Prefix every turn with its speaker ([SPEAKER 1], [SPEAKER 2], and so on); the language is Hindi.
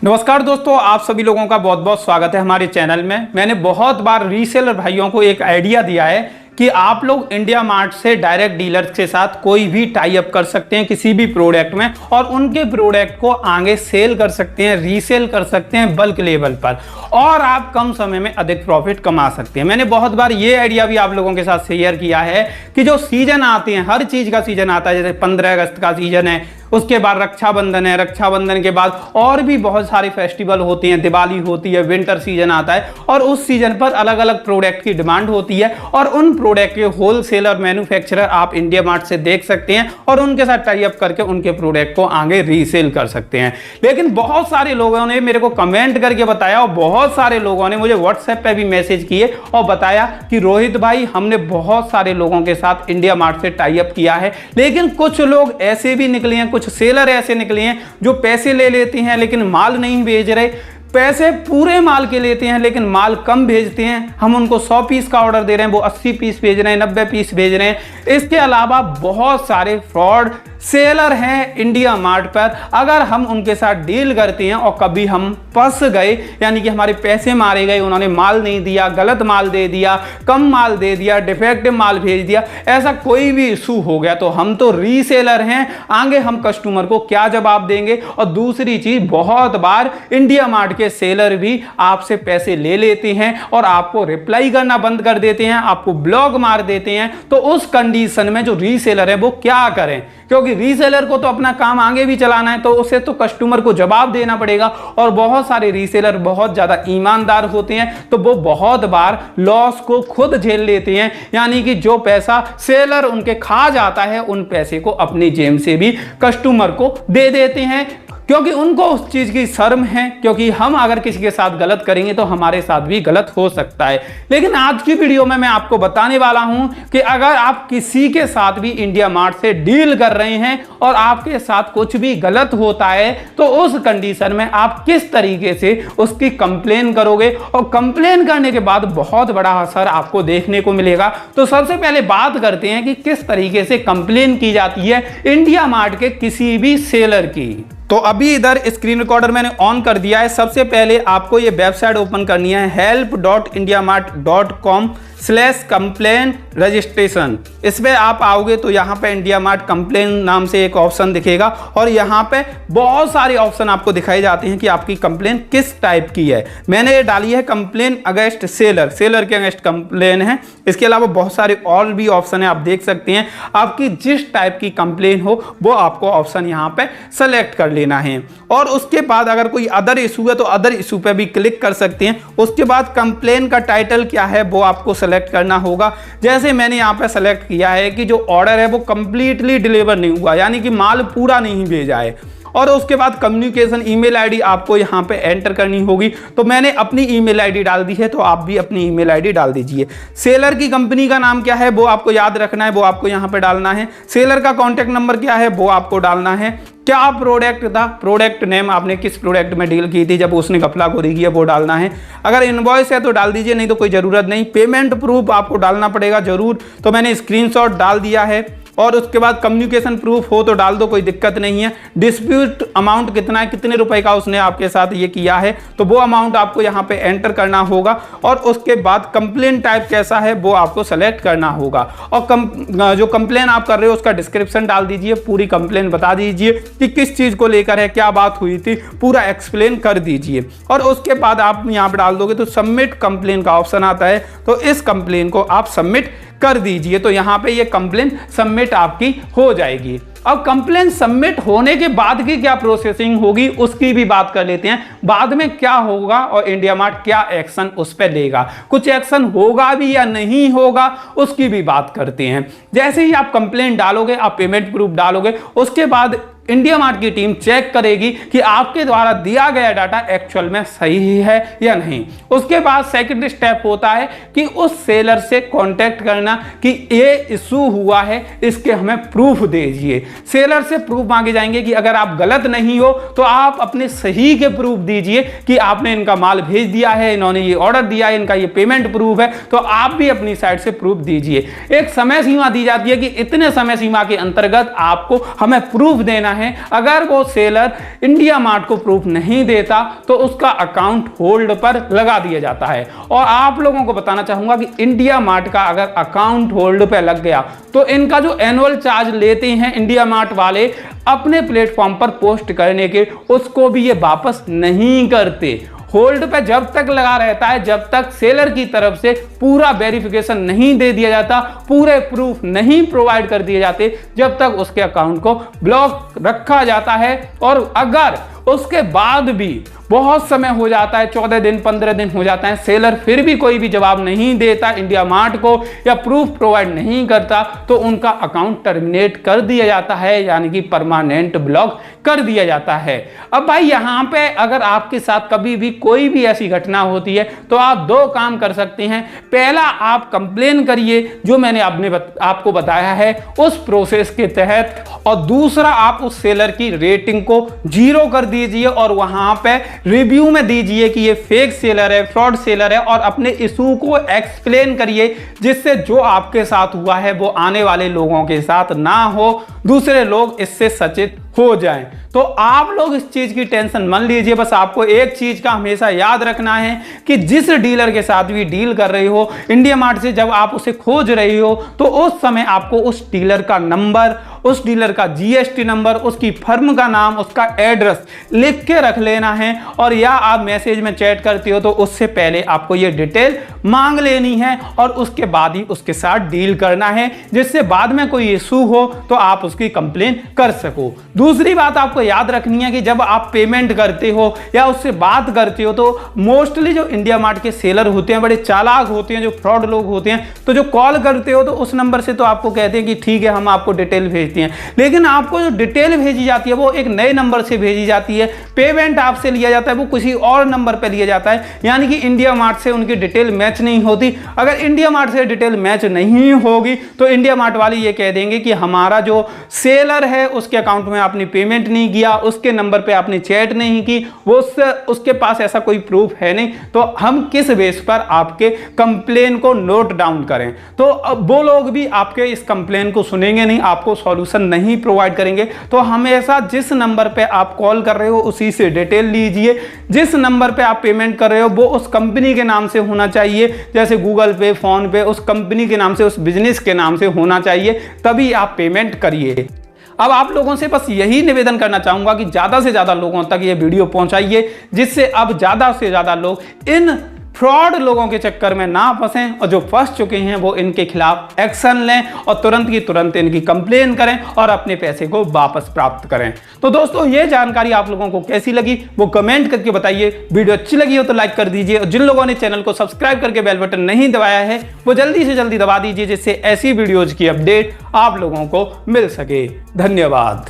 [SPEAKER 1] नमस्कार दोस्तों, आप सभी लोगों का बहुत बहुत स्वागत है हमारे चैनल में। मैंने बहुत बार रीसेलर भाइयों को एक आइडिया दिया है कि आप लोग इंडिया मार्ट से डायरेक्ट डीलर्स के साथ कोई भी टाई अप कर सकते हैं किसी भी प्रोडक्ट में और उनके प्रोडक्ट को आगे सेल कर सकते हैं, रीसेल कर सकते हैं बल्क लेवल पर और आप कम समय में अधिक प्रॉफिट कमा सकते हैं। मैंने बहुत बार ये आइडिया भी आप लोगों के साथ शेयर किया है कि जो सीजन आते हैं, हर चीज का सीजन आता है, जैसे 15 अगस्त का सीजन है, उसके बाद रक्षाबंधन है, रक्षाबंधन के बाद और भी बहुत सारे फेस्टिवल होते हैं, दिवाली होती है, विंटर सीजन आता है और उस सीजन पर अलग अलग प्रोडक्ट की डिमांड होती है और उन प्रोडक्ट के होलसेलर मैन्युफैक्चरर आप इंडिया मार्ट से देख सकते हैं और उनके साथ टाई अप करके उनके प्रोडक्ट को आगे रीसेल कर सकते हैं। लेकिन बहुत सारे लोगों ने मेरे को कमेंट करके बताया और बहुत सारे लोगों ने मुझे व्हाट्सएप पे भी मैसेज किए और बताया कि रोहित भाई, हमने बहुत सारे लोगों के साथ इंडिया मार्ट से टाई अप किया है, लेकिन कुछ लोग ऐसे भी निकले हैं, कुछ सेलर ऐसे निकले हैं जो पैसे ले लेते हैं लेकिन माल नहीं भेज रहे, पैसे पूरे माल के लेते हैं लेकिन माल कम भेजते हैं। हम उनको 100 पीस का ऑर्डर दे रहे हैं, वो 80 पीस भेज रहे हैं, 90 पीस भेज रहे हैं। इसके अलावा बहुत सारे फ्रॉड सेलर हैं इंडिया मार्ट पर। अगर हम उनके साथ डील करते हैं और कभी हम फंस गए, यानी कि हमारे पैसे मारे गए, उन्होंने माल नहीं दिया, गलत माल दे दिया, कम माल दे दिया, डिफेक्टिव माल भेज दिया, ऐसा कोई भी इशू हो गया तो हम तो रीसेलर हैं, आगे हम कस्टमर को क्या जवाब देंगे। और दूसरी चीज, बहुत बार इंडिया मार्ट के सेलर भी आपसे पैसे ले लेते हैं और आपको रिप्लाई करना बंद कर देते हैं, आपको ब्लॉक मार देते हैं। तो उस कंडीशन में जो रीसेलर है वो क्या करें, क्योंकि रीसेलर को तो अपना काम आगे भी चलाना है, तो उसे तो कस्टमर को जवाब देना पड़ेगा। और बहुत सारे रीसेलर बहुत ज्यादा ईमानदार होते हैं तो वो बहुत बार लॉस को खुद झेल लेते हैं, यानी कि जो पैसा सेलर उनके खा जाता है उन पैसे को अपनी जेब से भी कस्टमर को दे देते हैं, क्योंकि उनको उस चीज की शर्म है, क्योंकि हम अगर किसी के साथ गलत करेंगे तो हमारे साथ भी गलत हो सकता है। लेकिन आज की वीडियो में मैं आपको बताने वाला हूं कि अगर आप किसी के साथ भी इंडिया मार्ट से डील कर रहे हैं और आपके साथ कुछ भी गलत होता है तो उस कंडीशन में आप किस तरीके से उसकी कंप्लेन करोगे और कंप्लेन करने के बाद बहुत बड़ा असर आपको देखने को मिलेगा। तो सबसे पहले बात करते हैं कि किस तरीके से कंप्लेन की जाती है इंडिया मार्ट के किसी भी सेलर की। तो अभी इधर स्क्रीन रिकॉर्डर मैंने ऑन कर दिया है। सबसे पहले आपको ये वेबसाइट ओपन करनी है help.indiamart.com/complaint रजिस्ट्रेशन। इसमें आप आओगे तो यहाँ पे इंडिया मार्ट कंप्लेन नाम से एक ऑप्शन दिखेगा और यहाँ पे बहुत सारे ऑप्शन आपको दिखाई जाते हैं कि आपकी कंप्लेन किस टाइप की है। मैंने ये डाली है कंप्लेन अगेंस्ट सेलर, सेलर के अगेंस्ट कंप्लेन है। इसके अलावा बहुत सारे और भी ऑप्शन है, आप देख सकते हैं। आपकी जिस टाइप की कंप्लेन हो वो आपको ऑप्शन यहाँ पे सेलेक्ट कर लेना है और उसके बाद अगर कोई अदर इशू है तो अदर इशू पे भी क्लिक कर सकते हैं। उसके बाद कंप्लेन का टाइटल क्या है वो आपको सेलेक्ट करना होगा। जैसे मैंने यहाँ पे सेलेक्ट किया है कि जो ऑर्डर है वो कंप्लीटली डिलीवर नहीं हुआ, यानी कि माल पूरा नहीं भेजा है। और उसके बाद कम्युनिकेशन ईमेल आईडी आपको यहाँ पे एंटर करनी होगी। तो मैंने अपनी ईमेल आईडी डाल दी है, तो आप भी अपनी ईमेल आईडी डाल दीजिए। सेलर की कंपनी का नाम क्या है वो आपको याद रखना है, वो आपको यहाँ पे डालना है। सेलर का कॉन्टैक्ट नंबर क्या है वो आपको डालना है। क्या प्रोडक्ट था, प्रोडक्ट नेम, आपने किस प्रोडक्ट में डील की थी जब उसने घपलाखोरी की है वो डालना है। अगर इनवॉइस है तो डाल दीजिए, नहीं तो कोई ज़रूरत नहीं। पेमेंट प्रूफ आपको डालना पड़ेगा ज़रूर, तो मैंने स्क्रीनशॉट डाल दिया है। और उसके बाद कम्युनिकेशन प्रूफ हो तो डाल दो, कोई दिक्कत नहीं है। डिस्प्यूट अमाउंट कितना है, कितने रुपए का उसने आपके साथ ये किया है, तो वो अमाउंट आपको यहाँ पे एंटर करना होगा। और उसके बाद कंप्लेन टाइप कैसा है वो आपको सेलेक्ट करना होगा। और जो कंप्लेन आप कर रहे हो उसका डिस्क्रिप्शन डाल दीजिए, पूरी कंप्लेन बता दीजिए कि किस चीज़ को लेकर है, क्या बात हुई थी, पूरा एक्सप्लेन कर दीजिए। और उसके बाद आप यहाँ पर डाल दोगे तो सबमिट कंप्लेन का ऑप्शन आता है, तो इस कंप्लेन को आप सबमिट कर दीजिए। तो यहाँ पे ये कंप्लेन सबमिट आपकी हो जाएगी। अब कंप्लेन सबमिट होने के बाद की क्या प्रोसेसिंग होगी उसकी भी बात कर लेते हैं। बाद में क्या होगा और इंडिया मार्ट क्या एक्शन उस पर लेगा, कुछ एक्शन होगा भी या नहीं होगा उसकी भी बात करते हैं। जैसे ही आप कंप्लेन डालोगे, आप पेमेंट प्रूफ डालोगे, उसके बाद इंडिया मार्ट की टीम चेक करेगी कि आपके द्वारा दिया गया डाटा एक्चुअल में सही है या नहीं। उसके बाद सेकंड स्टेप होता है कि उस सेलर से कांटेक्ट करना कि ये इशू हुआ है, इसके हमें प्रूफ दीजिए। सेलर से प्रूफ मांगे जाएंगे कि अगर आप गलत नहीं हो तो आप अपने सही के प्रूफ दीजिए कि आपने इनका माल भेज दिया है, इन्होंने ये ऑर्डर दिया है, इनका ये पेमेंट प्रूफ है, तो आप भी अपनी साइड से प्रूफ दीजिए। एक समय सीमा दी जाती है कि इतने समय सीमा के अंतर्गत आपको हमें प्रूफ देना है, अगर वो सेलर इंडिया मार्ट को प्रूफ नहीं देता तो उसका अकाउंट होल्ड पर लगा दिया जाता है। और आप लोगों को बताना चाहूंगा कि इंडिया मार्ट का अगर अकाउंट होल्ड पे लग गया तो इनका जो एनुअल चार्ज लेते हैं इंडिया मार्ट वाले अपने प्लेटफॉर्म पर पोस्ट करने के, उसको भी ये वापस नहीं करते। होल्ड पे जब तक लगा रहता है, जब तक सेलर की तरफ से पूरा वेरिफिकेशन नहीं दे दिया जाता, पूरे प्रूफ नहीं प्रोवाइड कर दिए जाते, जब तक उसके अकाउंट को ब्लॉक रखा जाता है। और अगर उसके बाद भी बहुत समय हो जाता है, 14 दिन 15 दिन हो जाता है, सेलर फिर भी कोई भी जवाब नहीं देता इंडिया मार्ट को या प्रूफ प्रोवाइड नहीं करता, तो उनका अकाउंट टर्मिनेट कर दिया जाता है, यानी कि परमानेंट ब्लॉक कर दिया जाता है। अब भाई यहाँ पे अगर आपके साथ कभी भी कोई भी ऐसी घटना होती है तो आप दो काम कर सकते हैं। पहला, आप कंप्लेन करिए जो मैंने आपको बताया है उस प्रोसेस के तहत, और दूसरा आप उस सेलर की रेटिंग को 0 कर दीजिए और वहां पे रिव्यू में दीजिए कि ये फेक सेलर है, फ्रॉड सेलर है, और अपने इशू को एक्सप्लेन करिए, जिससे जो आपके साथ हुआ है वो आने वाले लोगों के साथ ना हो, दूसरे लोग इससे सचेत हो जाएं। तो आप लोग इस चीज की टेंशन मत लीजिए। बस आपको एक चीज का हमेशा याद रखना है कि जिस डीलर के साथ भी डील कर रही हो इंडिया मार्ट से, जब आप उसे खोज रही हो तो उस समय आपको उस डीलर का नंबर, उस डीलर का जीएसटी नंबर, उसकी फर्म का नाम, उसका एड्रेस लिख के रख लेना है। और या आप मैसेज में चैट करती हो तो उससे पहले आपको ये डिटेल मांग लेनी है और उसके बाद ही उसके साथ डील करना है, जिससे बाद में कोई इशू हो तो आप उसकी कंप्लेन कर सको। दूसरी बात आपको याद रखनी है कि जब आप पेमेंट करते हो या उससे बात करते हो तो मोस्टली जो इंडिया मार्ट के सेलर होते हैं बड़े चालाक होते हैं, जो फ्रॉड लोग होते हैं, तो जो कॉल करते हो तो उस नंबर से तो आपको कहते हैं कि ठीक है हम आपको डिटेल भेजते हैं, लेकिन आपको जो डिटेल भेजी जाती है वो एक नए नंबर से भेजी जाती है। पेमेंट आपसे लिया जाता है वो किसी और नंबर पर लिया जाता है, यानी कि इंडिया मार्ट से उनकी डिटेल मैच नहीं होती। अगर इंडिया मार्ट से डिटेल मैच नहीं होगी तो इंडिया मार्ट वाले ये कह देंगे कि हमारा जो सेलर है उसके अकाउंट में आपने पेमेंट नहीं किया, उसके नंबर पे आपने चैट नहीं की, वो उसके पास ऐसा कोई प्रूफ है नहीं, तो हम किस बेस पर आपके कंप्लेन को नोट डाउन करें। तो वो लोग भी आपके इस कंप्लेन को सुनेंगे नहीं, आपको सॉल्यूशन नहीं प्रोवाइड करेंगे। तो हमेशा जिस नंबर पे आप कॉल कर रहे हो उसी से डिटेल लीजिए। जिस नंबर पे आप पेमेंट कर रहे हो वो उस कंपनी के नाम से होना चाहिए, जैसे गूगल पे, फोन पे, उस कंपनी के नाम से, उस बिजनेस के नाम से होना चाहिए, तभी आप पेमेंट करिए। अब आप लोगों से बस यही निवेदन करना चाहूंगा कि ज्यादा से ज्यादा लोगों तक ये वीडियो पहुंचाइए, जिससे अब ज्यादा से ज्यादा लोग इन फ्रॉड लोगों के चक्कर में ना फंसें, और जो फंस चुके हैं वो इनके खिलाफ एक्शन लें और तुरंत की तुरंत इनकी कंप्लेन करें और अपने पैसे को वापस प्राप्त करें। तो दोस्तों ये जानकारी आप लोगों को कैसी लगी वो कमेंट करके बताइए। वीडियो अच्छी लगी हो तो लाइक कर दीजिए, और जिन लोगों ने चैनल को सब्सक्राइब करके बेल बटन नहीं दबाया है वो जल्दी से जल्दी दबा दीजिए, जिससे ऐसी वीडियोज की अपडेट आप लोगों को मिल सके। धन्यवाद।